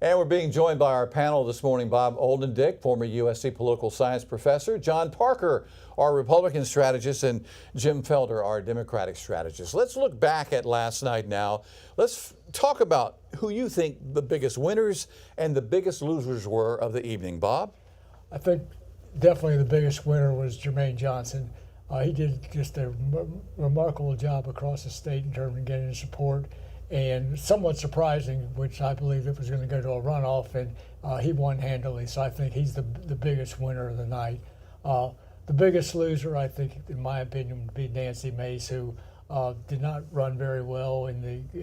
And we're being joined by our panel this morning, Bob Oldendick, former USC political science professor, John Parker, our Republican strategist, and Jim Felder, our Democratic strategist. Let's look back at last night now. Let's talk about who you think the biggest winners and the biggest losers were of the evening. Bob? I think definitely the biggest winner was Jermaine Johnson. He did just a remarkable job across the state in terms of getting support, and somewhat surprising, which I believe it was going to go to a runoff, and he won handily. So I think he's the biggest winner of the night. The biggest loser, I think, in my opinion, would be Nancy Mace, who did not run very well in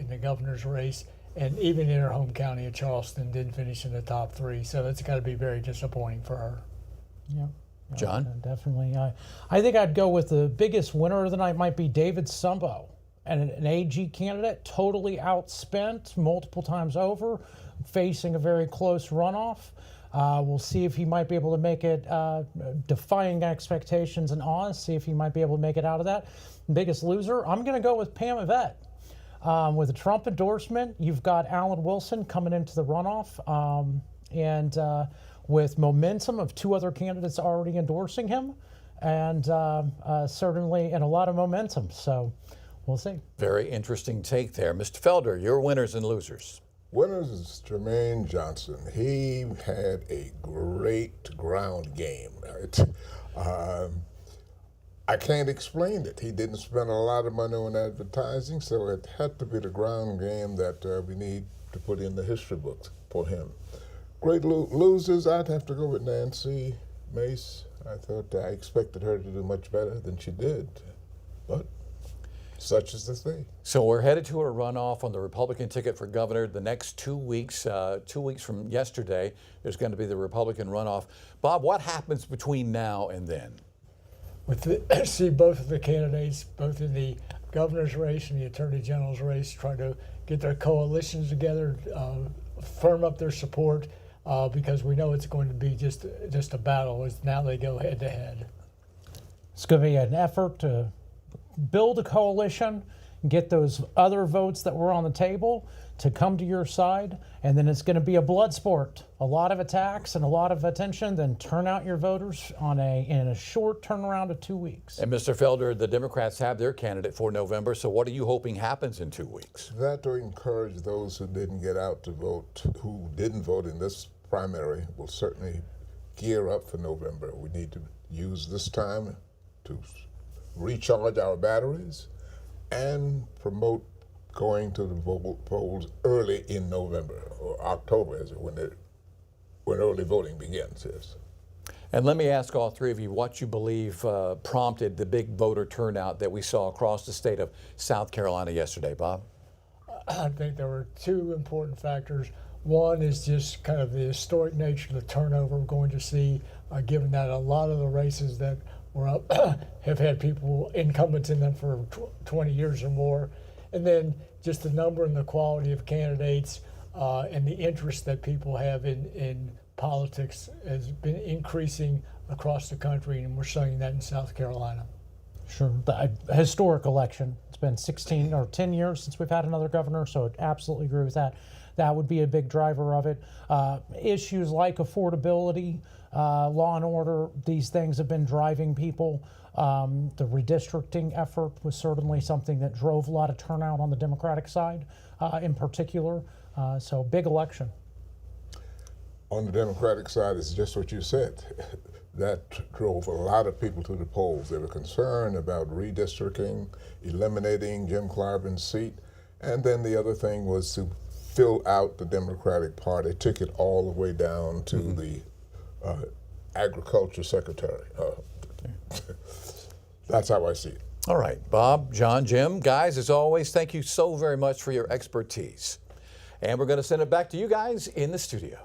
the governor's race, and even in her home county of Charleston didn't finish in the top three. So that's got to be very disappointing for her. Yeah. John? Definitely. I think I'd go with the biggest winner of the night might be David Sumbo, and an AG candidate, totally outspent multiple times over, facing a very close runoff. We'll see if he might be able to make it, defying expectations and odds, see if he might be able to make it out of that. Biggest loser, I'm going to go with Pam Yvette. With a Trump endorsement, you've got Alan Wilson coming into the runoff, and with momentum of two other candidates already endorsing him, and certainly and a lot of momentum. So we'll see. Very interesting take there. Mr. Felder, your winners and losers. Winners is Jermaine Johnson. He had a great ground game. I can't explain it. He didn't spend a lot of money on advertising, so it had to be the ground game that we need to put in the history books for him. Great losers, I'd have to go with Nancy Mace. I expected her to do much better than she did, but such is the thing. So we're headed to a runoff on the Republican ticket for governor the next 2 weeks. 2 weeks from yesterday, there's going to be the Republican runoff. Bob, what happens between now and then? See both of the candidates, both in the governor's race and the attorney general's race, try to get their coalitions together, firm up their support, because we know it's going to be just a battle as now they go head to head. It's going to be an effort to build a coalition, get those other votes that were on the table to come to your side, and then it's going to be a blood sport. A lot of attacks and a lot of attention, then turn out your voters in a short turnaround of 2 weeks. And Mr. Felder, the Democrats have their candidate for November, so what are you hoping happens in 2 weeks? That to encourage those who didn't get out to vote, who didn't vote in this primary, will certainly gear up for November. We need to use this time to recharge our batteries and promote going to the polls early in November or October, when early voting begins. Yes. And let me ask all three of you what you believe prompted the big voter turnout that we saw across the state of South Carolina yesterday. Bob? I think there were two important factors. One is just kind of the historic nature of the turnover we're going to see, given that a lot of the races that were up have had people, incumbents in them for 20 years or more. And then just the number and the quality of candidates and the interest that people have in politics has been increasing across the country, and we're seeing that in South Carolina. Sure. The historic election. It's been 16 or 10 years since we've had another governor, so I absolutely agree with that. That would be a big driver of it. Issues like affordability, law and order, these things have been driving people. The redistricting effort was certainly something that drove a lot of turnout on the Democratic side in particular. So big election. On the Democratic side, it's just what you said. That drove a lot of people to the polls. They were concerned about redistricting, eliminating Jim Clyburn's seat, and then the other thing was to fill out the Democratic Party ticket all the way down to the agriculture secretary. That's how I see it. All right, Bob, John, Jim, guys, as always, thank you so very much for your expertise. And we're going to send it back to you guys in the studio.